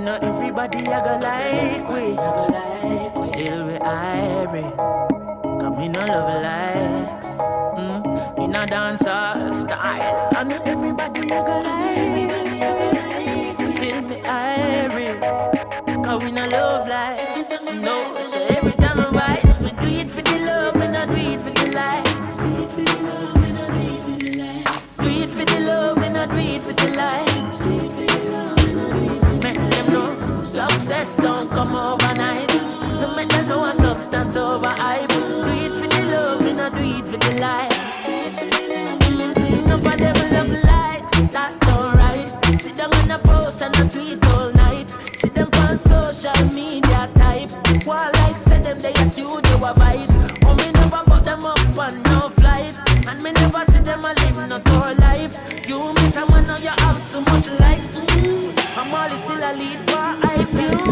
know everybody I go like we, still we irie. Cause me no love likes. Me no dancehall style. I know everybody I go like, still me irie. Cause we no love likes. No, so every time I rise, we do it for the love, we not do it for the likes. Do it for the love, we not do it for the likes. Do it for the love, we not do it for the likes. Do it for the love, we not do it for the likes. Make them know success don't come overnight. No make them know a substance over hype. Do it for the love, we not do it for the likes. Enough of them love likes, that's alright. Sit down on a post and a tweet all night. See them on social media type. While like say them they a studio advice. Oh me never put them up on no flight. And me never see them a live no tour life. You miss someone now you have so much likes. I'm always still a lead for iTunes.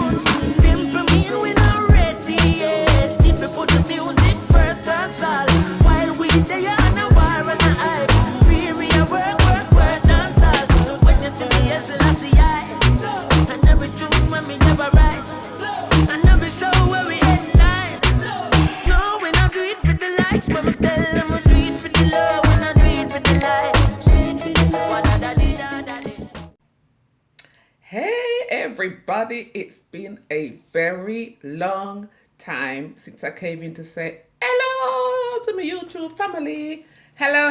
Simple mean we not ready yet. If we put the music first, that's all. While we they on a war and a hype. We a work, dance all. When you see me, yes, I see I. And every tune when me never write. And every show where we headline. No, we not do it for the likes, but me tell them we do it for the love. We not do it for the likes. Hey everybody, it's been a very long time since I came in to say hello to my YouTube family. Hello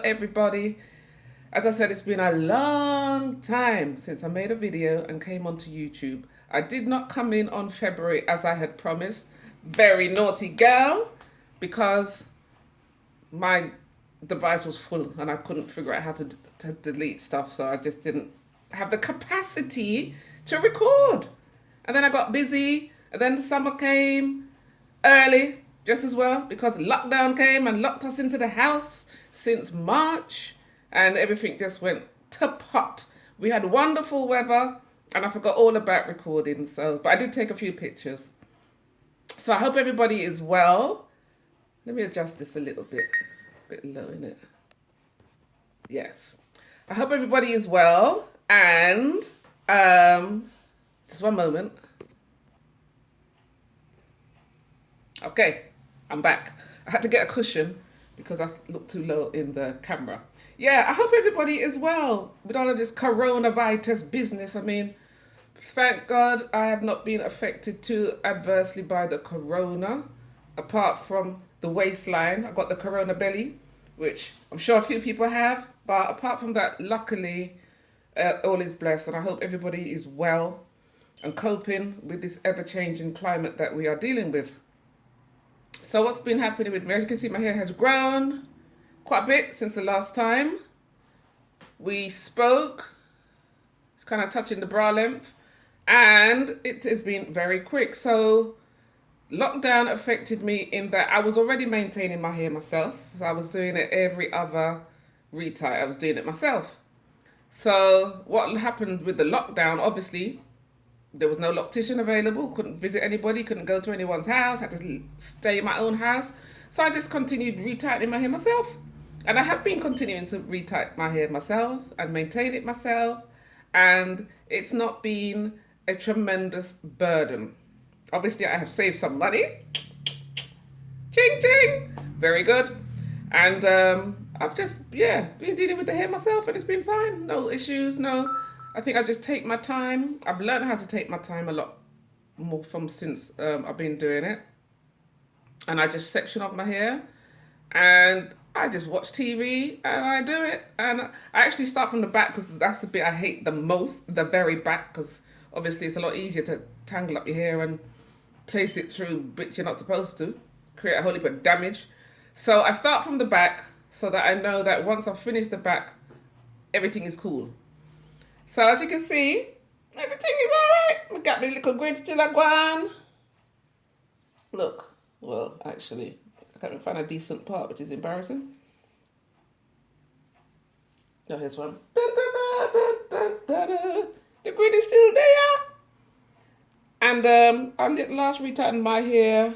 everybody. As I said, it's been a long time since I made a video and came onto YouTube. I did not come in on February as I had promised. Very naughty girl, because my device was full and I couldn't figure out how to delete stuff, so I just didn't have the capacity to record. And then I got busy, and then the summer came early just as well, because lockdown came and locked us into the house since March, and everything just went to pot. We had wonderful weather and I forgot all about recording, but I did take a few pictures. So I hope everybody is well. Let me adjust this a little bit. It's a bit low, isn't it? Yes. I hope everybody is well. And just one moment. Okay, I'm back. I had to get a cushion because I looked too low in the camera. Yeah, I hope everybody is well with all of this coronavirus business. I mean, thank God I have not been affected too adversely by the corona, apart from the waistline. I got the corona belly, which I'm sure a few people have. But apart from that, luckily, all is blessed, and I hope everybody is well and coping with this ever-changing climate that we are dealing with. So what's been happening with me? As you can see, my hair has grown quite a bit since the last time we spoke. It's kind of touching the bra length, and it has been very quick. So lockdown affected me in that I was already maintaining my hair myself. So I was doing it every other retie. I was doing it myself. So what happened with the lockdown, obviously, there was no loctician available, couldn't visit anybody, couldn't go to anyone's house, had to stay in my own house. So I just continued retightening my hair myself. And I have been continuing to retighten my hair myself and maintain it myself. And it's not been a tremendous burden. Obviously, I have saved some money. Ching, ching. Very good. And I've just, been dealing with the hair myself, and it's been fine. No issues, I think I just take my time. I've learned how to take my time a lot more since I've been doing it. And I just section off my hair, and I just watch TV, and I do it. And I actually start from the back, because that's the bit I hate the most, the very back, because obviously it's a lot easier to tangle up your hair and place it through bits you're not supposed to, create a whole heap of damage. So I start from the back, so that I know that once I've finished the back, everything is cool. So as you can see, everything is alright. We got my little green still a gone. Look, well, actually, I can't even find a decent part, which is embarrassing. Oh, here's one. The green is still there. And I last retightened my hair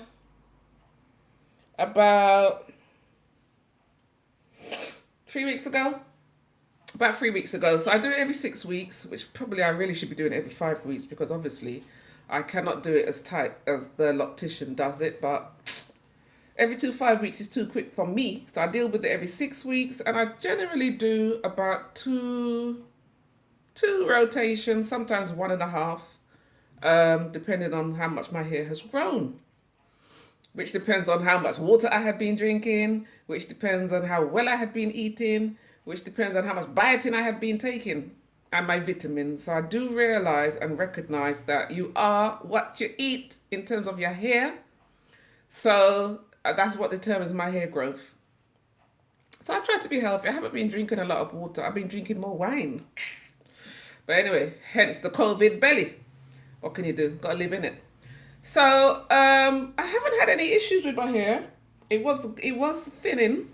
about 3 weeks ago. about 3 weeks ago. So I do it every 6 weeks, which probably I really should be doing it every 5 weeks, because obviously I cannot do it as tight as the loctician does it. But every 5 weeks is too quick for me. So I deal with it every 6 weeks, and I generally do about two rotations, sometimes 1.5, depending on how much my hair has grown. Which depends on how much water I have been drinking, which depends on how well I have been eating, which depends on how much biotin I have been taking, and my vitamins. So I do realize and recognize that you are what you eat in terms of your hair. So that's what determines my hair growth. So I try to be healthy. I haven't been drinking a lot of water. I've been drinking more wine. But anyway, hence the COVID belly. What can you do? Gotta live in it. So I haven't had any issues with my hair. It was thinning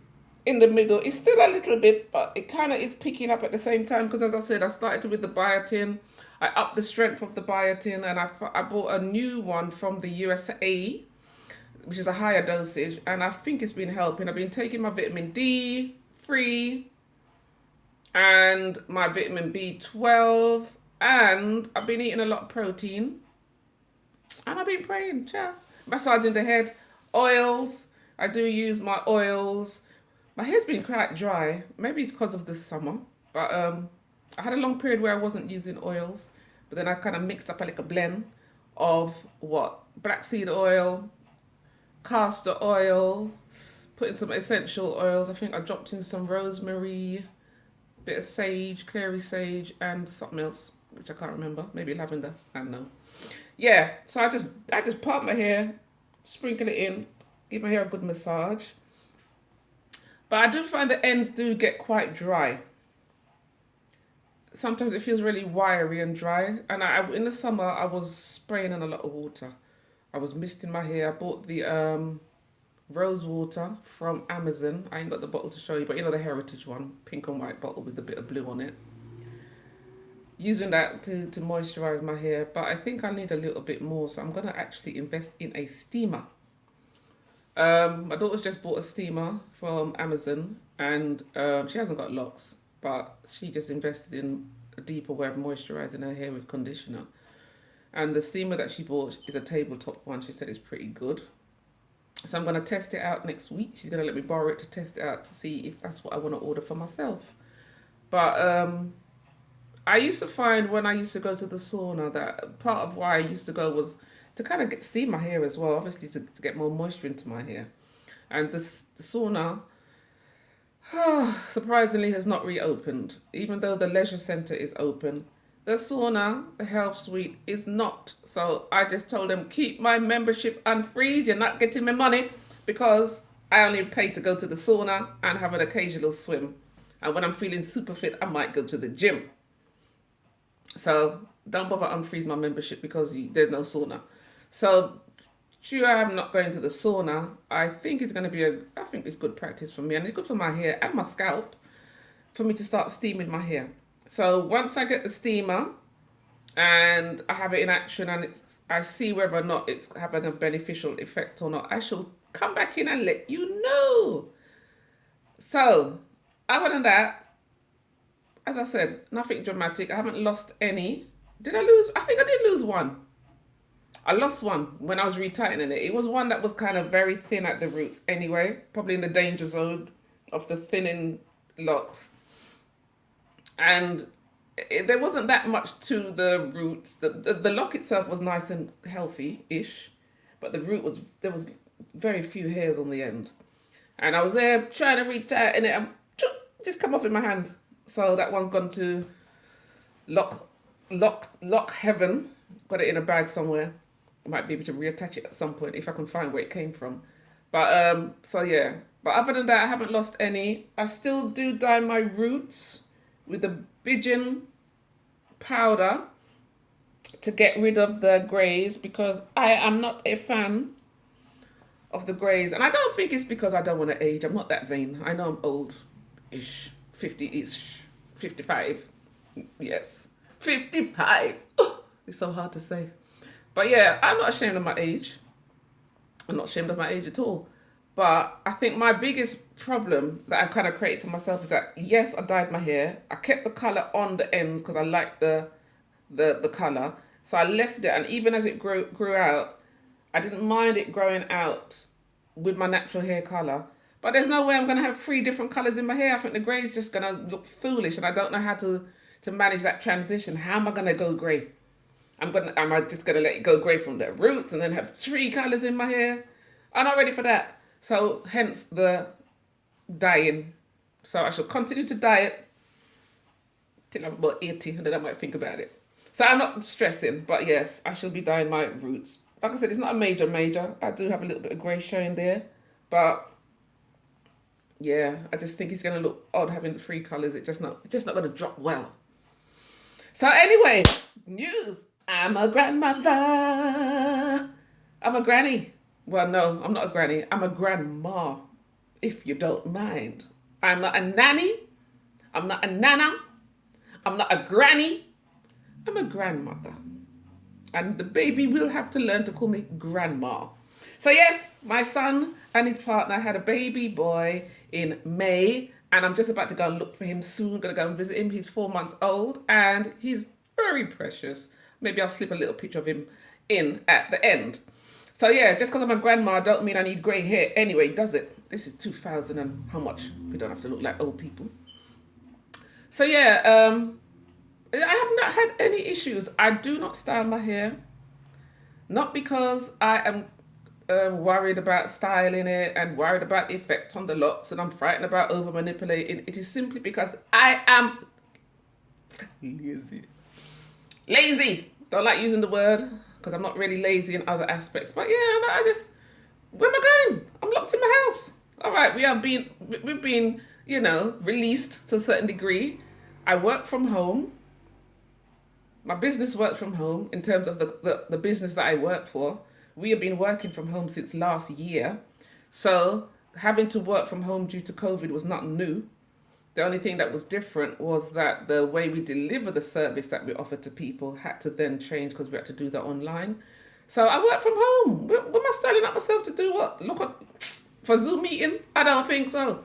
in the middle. It's still a little bit, but it kind of is picking up at the same time, because as I said, I started with the biotin. I upped the strength of the biotin, and I bought a new one from the USA, which is a higher dosage, and I think it's been helping. I've been taking my vitamin D3 and my vitamin B12, and I've been eating a lot of protein. And I've been praying, massaging the head, oils. I do use my oils. My hair's been quite dry. Maybe it's because of this summer. But I had a long period where I wasn't using oils. But then I kind of mixed up a little blend of black seed oil, castor oil, put in some essential oils. I think I dropped in some rosemary, bit of sage, clary sage, and something else, which I can't remember. Maybe lavender. I don't know. Yeah, so I just part my hair, sprinkle it in, give my hair a good massage. But I do find the ends do get quite dry. Sometimes it feels really wiry and dry. And in the summer, I was spraying in a lot of water. I was misting my hair. I bought the rose water from Amazon. I ain't got the bottle to show you, but you know the heritage one, pink and white bottle with a bit of blue on it. Using that to moisturize my hair, but I think I need a little bit more, so I'm going to actually invest in a steamer. My daughter's just bought a steamer from Amazon, and she hasn't got locks, but she just invested in a deeper way of moisturizing her hair with conditioner. And the steamer that she bought is a tabletop one. She said it's pretty good. So I'm going to test it out next week. She's going to let me borrow it to test it out to see if that's what I want to order for myself. But I used to find when I used to go to the sauna that part of why I used to go was to kind of steam my hair as well, obviously to get more moisture into my hair. And the sauna, surprisingly, has not reopened. Even though the leisure centre is open, the sauna, the health suite, is not. So I just told them, keep my membership unfreeze. You're not getting my money, because I only pay to go to the sauna and have an occasional swim. And when I'm feeling super fit, I might go to the gym. So don't bother unfreeze my membership because there's no sauna. So true, I'm not going to the sauna. I think it's going to be I think it's good practice for me, and it's good for my hair and my scalp for me to start steaming my hair. So once I get the steamer and I have it in action and I see whether or not it's having a beneficial effect or not, I shall come back in and let you know. So other than that, as I said, nothing dramatic. I haven't lost any. Did I lose? I think I did lose one. I lost one when I was retightening it. It was one that was kind of very thin at the roots anyway, probably in the danger zone of the thinning locks. And there wasn't that much to the roots. The lock itself was nice and healthy-ish, but the root there was very few hairs on the end. And I was there trying to retighten it and just come off in my hand. So that one's gone to lock heaven. Got it in a bag somewhere. Might be able to reattach it at some point if I can find where it came from. But so yeah. But other than that, I haven't lost any. I still do dye my roots with the Bigen powder to get rid of the greys, because I am not a fan of the greys. And I don't think it's because I don't want to age. I'm not that vain. I know I'm old-ish. 50-ish. 55. Yes. 55. Oh, it's so hard to say. But yeah, I'm not ashamed of my age. I'm not ashamed of my age at all. But I think my biggest problem that I kind of created for myself is that, yes, I dyed my hair. I kept the colour on the ends because I liked the colour. So I left it, and even as it grew out, I didn't mind it growing out with my natural hair colour. But there's no way I'm going to have 3 different colours in my hair. I think the grey is just going to look foolish, and I don't know how to manage that transition. How am I going to go grey? Am I just going to let it go grey from the roots and then have 3 colours in my hair? I'm not ready for that. So hence the dyeing. So I shall continue to dye it till I'm about 80, and then I might think about it. So I'm not stressing, but yes, I shall be dyeing my roots. Like I said, it's not a major. I do have a little bit of grey showing there, but yeah, I just think it's going to look odd having the 3 colours. It's just not going to drop well. So anyway, news. I'm a grandmother. I'm a granny. Well, no, I'm not a granny. I'm a grandma, if you don't mind. I'm not a nanny. I'm not a nana. I'm not a granny. I'm a grandmother. And the baby will have to learn to call me grandma. So yes, my son and his partner had a baby boy in May, and I'm just about to go and look for him soon. I'm going to go and visit him. He's 4 months old, and he's very precious. Maybe I'll slip a little picture of him in at the end. So yeah, just because I'm a grandma don't mean I need grey hair anyway, does it? This is 2000 and how much? We don't have to look like old people. So yeah, I have not had any issues. I do not style my hair. Not because I am worried about styling it and worried about the effect on the locks and I'm frightened about over manipulating. It is simply because I am lazy. Don't like using the word because I'm not really lazy in other aspects. But yeah, where am I going? I'm locked in my house. All right, we've been, released to a certain degree. I work from home. My business works from home in terms of the business that I work for. We have been working from home since last year. So having to work from home due to COVID was not new. The only thing that was different was that the way we deliver the service that we offer to people had to then change because we had to do that online. So I work from home. What am I styling up myself to do what? For Zoom meeting? I don't think so.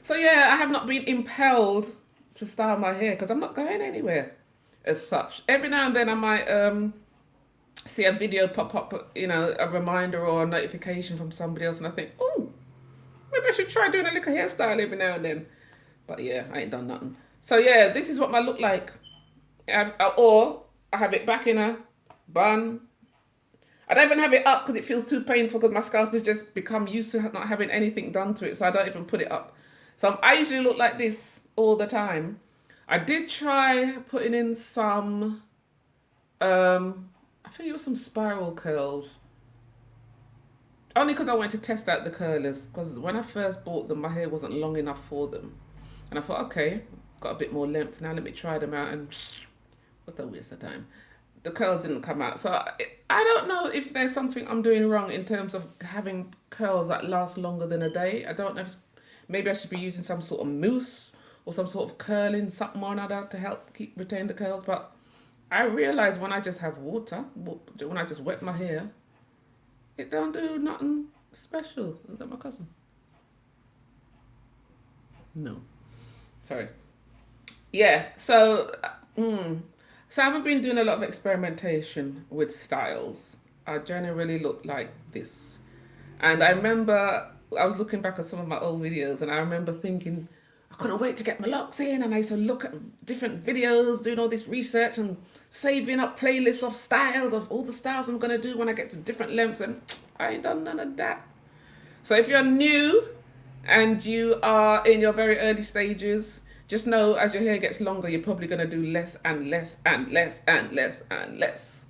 So yeah, I have not been impelled to style my hair because I'm not going anywhere as such. Every now and then I might see a video pop up, a reminder or a notification from somebody else, and I think, oh, maybe I should try doing a little hairstyle every now and then. But yeah, I ain't done nothing. So yeah, this is what my look like. Or I have it back in a bun. I don't even have it up because it feels too painful because my scalp has just become used to not having anything done to it. So I don't even put it up. So I usually look like this all the time. I did try putting in some, I think it was some spiral curls. Only because I wanted to test out the curlers. Because when I first bought them, my hair wasn't long enough for them. And I thought, okay, got a bit more length. Now let me try them out. And what a waste of time. The curls didn't come out. So I don't know if there's something I'm doing wrong in terms of having curls that last longer than a day. I don't know if maybe I should be using some sort of mousse or some sort of curling something or another to help retain the curls. But I realised when I just have water, when I just wet my hair, it don't do nothing special. Is that my cousin? No. Sorry. Yeah, so I haven't been doing a lot of experimentation with styles. I generally look like this. And I remember I was looking back at some of my old videos and I remember thinking, I couldn't wait to get my locks in, and I used to look at different videos, doing all this research and saving up playlists of styles, of all the styles I'm going to do when I get to different lengths, and I ain't done none of that. So if you're new and you are in your very early stages, just know as your hair gets longer, you're probably going to do less and less and less and less and less.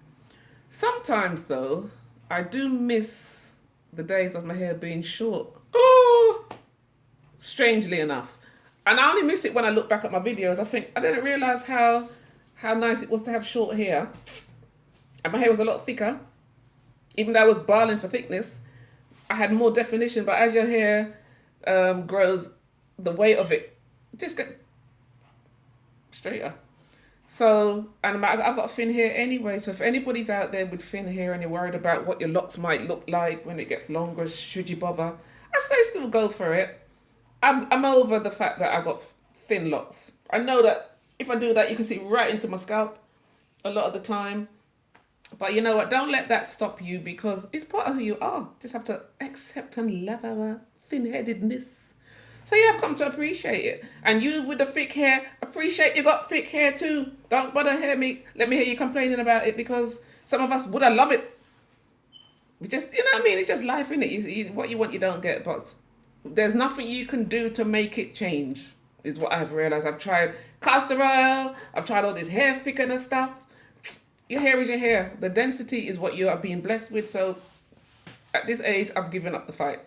Sometimes though, I do miss the days of my hair being short. Oh, strangely enough. And I only miss it when I look back at my videos. I think I didn't realise how nice it was to have short hair. And my hair was a lot thicker. Even though I was barling for thickness, I had more definition. But as your hair grows, the weight of it just gets straighter. So, and I've got thin hair anyway. So if anybody's out there with thin hair and you're worried about what your locks might look like when it gets longer, should you bother? I say still go for it. I'm over the fact that I've got thin locks. I know that if I do that, you can see right into my scalp a lot of the time. But you know what? Don't let that stop you, because it's part of who you are. Just have to accept and love our thin-headedness. So yeah, I've come to appreciate it. And you with the thick hair, appreciate you got thick hair too. Don't bother let me hear you complaining about it, because some of us would have loved it. We just, you know what I mean? It's just life, innit? What you want, you don't get. But there's nothing you can do to make it change, is what I've realized. I've tried castor oil. I've tried all this hair thickener stuff. Your hair is your hair. The density is what you are being blessed with. So at this age, I've given up the fight.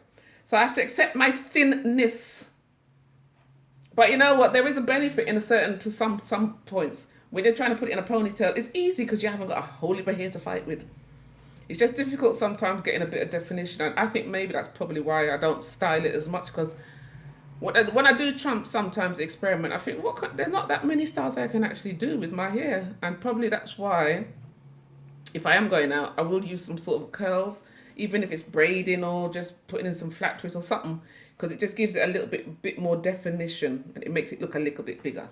So I have to accept my thinness. But you know what? There is a benefit to some points. When you're trying to put it in a ponytail, it's easy because you haven't got a whole heap of hair to fight with. It's just difficult sometimes getting a bit of definition. And I think maybe that's probably why I don't style it as much, because when I do sometimes experiment, I think, there's not that many styles I can actually do with my hair. And probably that's why, if I am going out, I will use some sort of curls, even if it's braiding or just putting in some flat twists or something, because it just gives it a little bit more definition and it makes it look a little bit bigger.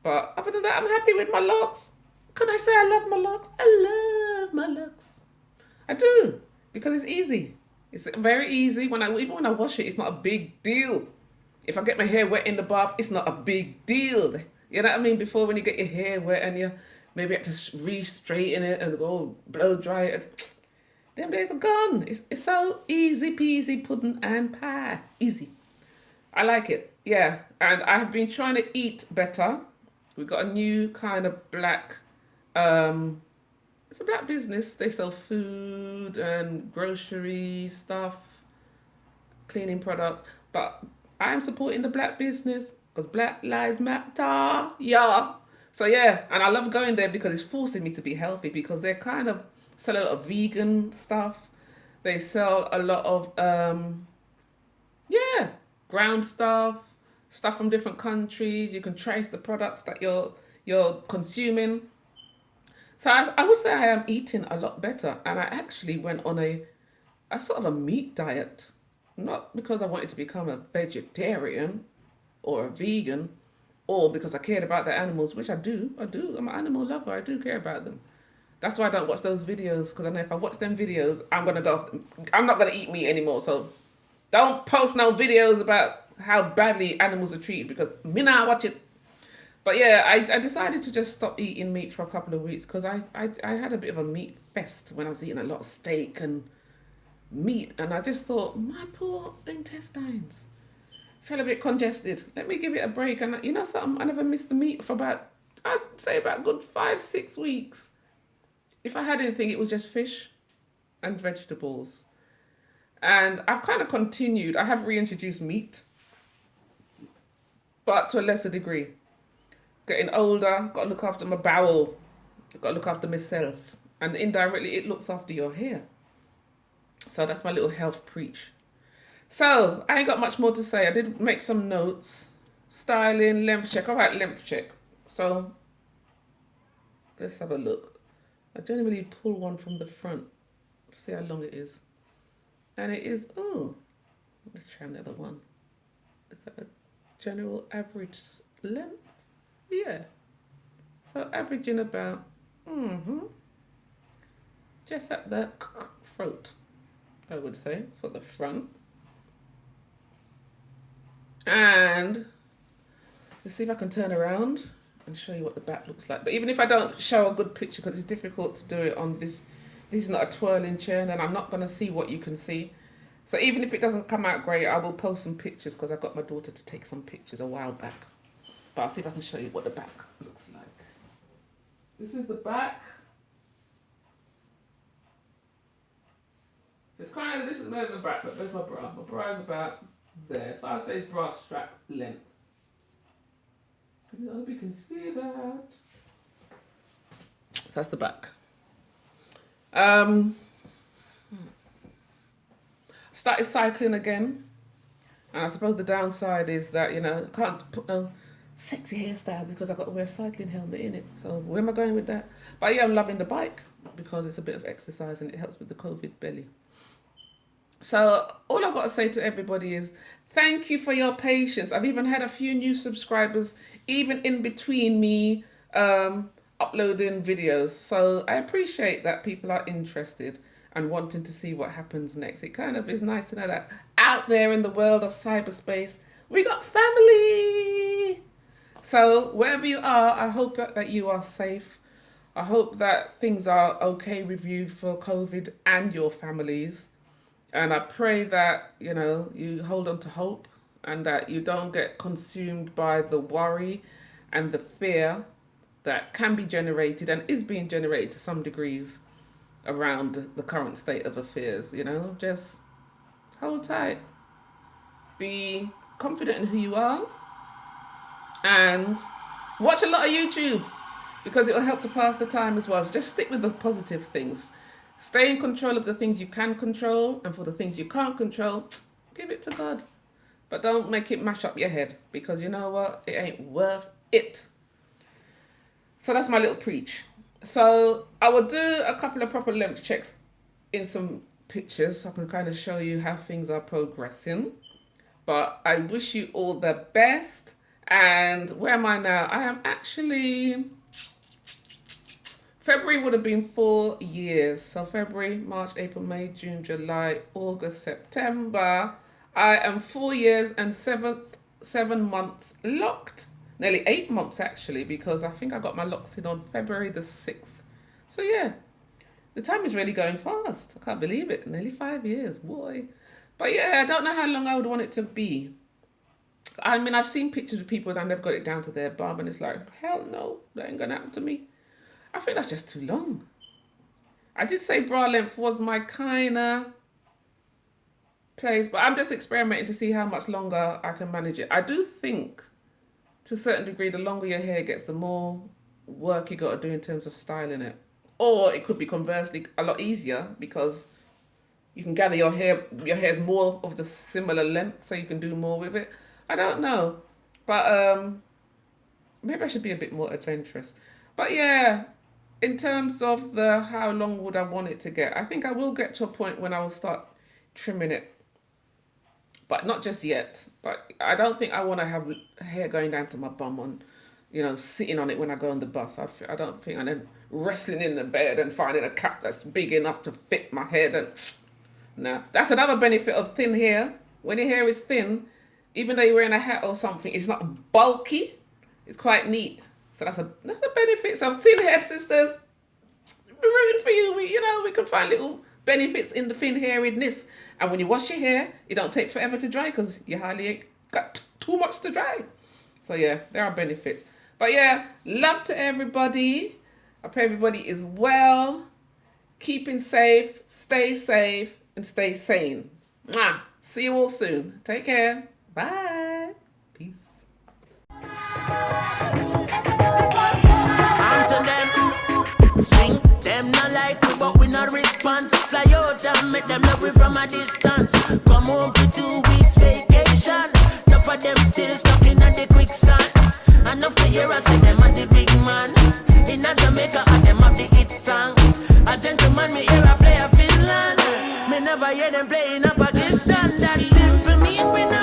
But other than that, I'm happy with my locks. Can I say I love my locks? I love my locks. I do, because it's easy. It's very easy. Even when I wash it, it's not a big deal. If I get my hair wet in the bath, it's not a big deal. You know what I mean? Before, when you get your hair wet and you maybe have to re-straighten it and go blow dry it, them days are gone. It's so easy peasy pudding and pie. Easy. I like it. Yeah. And I have been trying to eat better. We've got a new kind of black, it's a black business. They sell food and grocery stuff, cleaning products. But I'm supporting the black business because Black Lives Matter. Yeah. So yeah, and I love going there because it's forcing me to be healthy, because they kind of sell a lot of vegan stuff. They sell a lot of ground stuff from different countries. You can trace the products that you're consuming. So I would say I am eating a lot better, and I actually went on a sort of a meat diet. Not because I wanted to become a vegetarian or a vegan, or because I cared about the animals, which I do. I'm an animal lover. I do care about them. That's why I don't watch those videos, because I know if I watch them videos, I'm not going to eat meat anymore. So don't post no videos about how badly animals are treated, because me not watch it. But yeah, I decided to just stop eating meat for a couple of weeks, because I had a bit of a meat fest when I was eating a lot of steak and meat, and I just thought, my poor intestines felt a bit congested. Let me give it a break. And you know something, I never missed the meat for I'd say about good 5-6 weeks. If I had anything, it was just fish and vegetables. And I've kind of continued. I have reintroduced meat, but to a lesser degree. Getting older, got to look after my bowel, got to look after myself, and indirectly it looks after your hair. So that's my little health preach. So I ain't got much more to say. I did make some notes. Styling, length check. All right, length check. So let's have a look. I generally pull one from the front, see how long it is. And it is, let's try another one. Is that a general average length? Yeah. So averaging about, just at the throat, I would say, for the front. And let's see if I can turn around and show you what the back looks like. But even if I don't show a good picture, because it's difficult to do it on this is not a twirling chair, then I'm not going to see what you can see. So even if it doesn't come out great, I will post some pictures, because I got my daughter to take some pictures a while back. But I'll see if I can show you what the back looks like. This is the back. It's kind of, this is the back, but there's my bra. My bra is about there. So I'd say it's bra strap length. I hope you can see that. So that's the back. Started cycling again. And I suppose the downside is that, I can't put no sexy hairstyle because I've got to wear a cycling helmet in it. So where am I going with that? But yeah, I'm loving the bike because it's a bit of exercise and it helps with the COVID belly. So all I've got to say to everybody is thank you for your patience. I've even had a few new subscribers, even in between me uploading videos. So I appreciate that people are interested and wanting to see what happens next. It kind of is nice to know that out there in the world of cyberspace, we got family. So wherever you are, I hope that you are safe. I hope that things are okay with you for COVID and your families. And I pray that, you hold on to hope and that you don't get consumed by the worry and the fear that can be generated and is being generated to some degrees around the current state of affairs. Just hold tight. Be confident in who you are and watch a lot of YouTube because it will help to pass the time as well. So just stick with the positive things. Stay in control of the things you can control, and for the things you can't control, give it to God. But don't make it mash up your head, because you know what? It ain't worth it. So that's my little preach. So I will do a couple of proper length checks in some pictures so I can kind of show you how things are progressing. But I wish you all the best. And where am I now? I am actually... February would have been 4 years. So February, March, April, May, June, July, August, September. I am 4 years and 7 months locked. Nearly 8 months actually, because I think I got my locks in on February the 6th. So yeah, the time is really going fast. I can't believe it. Nearly 5 years, boy. But yeah, I don't know how long I would want it to be. I mean, I've seen pictures of people that never got it down to their bum, and it's like, hell no, that ain't gonna happen to me. I think that's just too long. I did say bra length was my kind of place, but I'm just experimenting to see how much longer I can manage it. I do think, to a certain degree, the longer your hair gets, the more work you got to do in terms of styling it. Or it could be conversely a lot easier, because you can gather your hair's more of the similar length, so you can do more with it. I don't know, but maybe I should be a bit more adventurous. But yeah, in terms of how long would I want it to get, I think I will get to a point when I will start trimming it. But not just yet. But I don't think I want to have hair going down to my bum on, sitting on it when I go on the bus. I don't think, and then wrestling in the bed and finding a cap that's big enough to fit my head. No, that's another benefit of thin hair. When your hair is thin, even though you're wearing a hat or something, it's not bulky. It's quite neat. So that's a benefit. So thin haired sisters, we're rooting for you. We can find little benefits in the thin hairedness. And when you wash your hair, it don't take forever to dry, because you hardly ain't got too much to dry. So yeah, there are benefits. But yeah, love to everybody. I pray everybody is well, keeping safe, and stay sane. Mwah. See you all soon. Take care. Bye. Peace. To them, sing, them not like we, but we not response. Fly out and make them love we from a distance. Come home for 2 weeks vacation. Enough of them still stuck in the quicksand. Enough to hear us say them are the big man. In a Jamaica, and them have the hit song. A gentleman, me hear a play a Finland. Me never hear them playing up Pakistan. That simple mean we not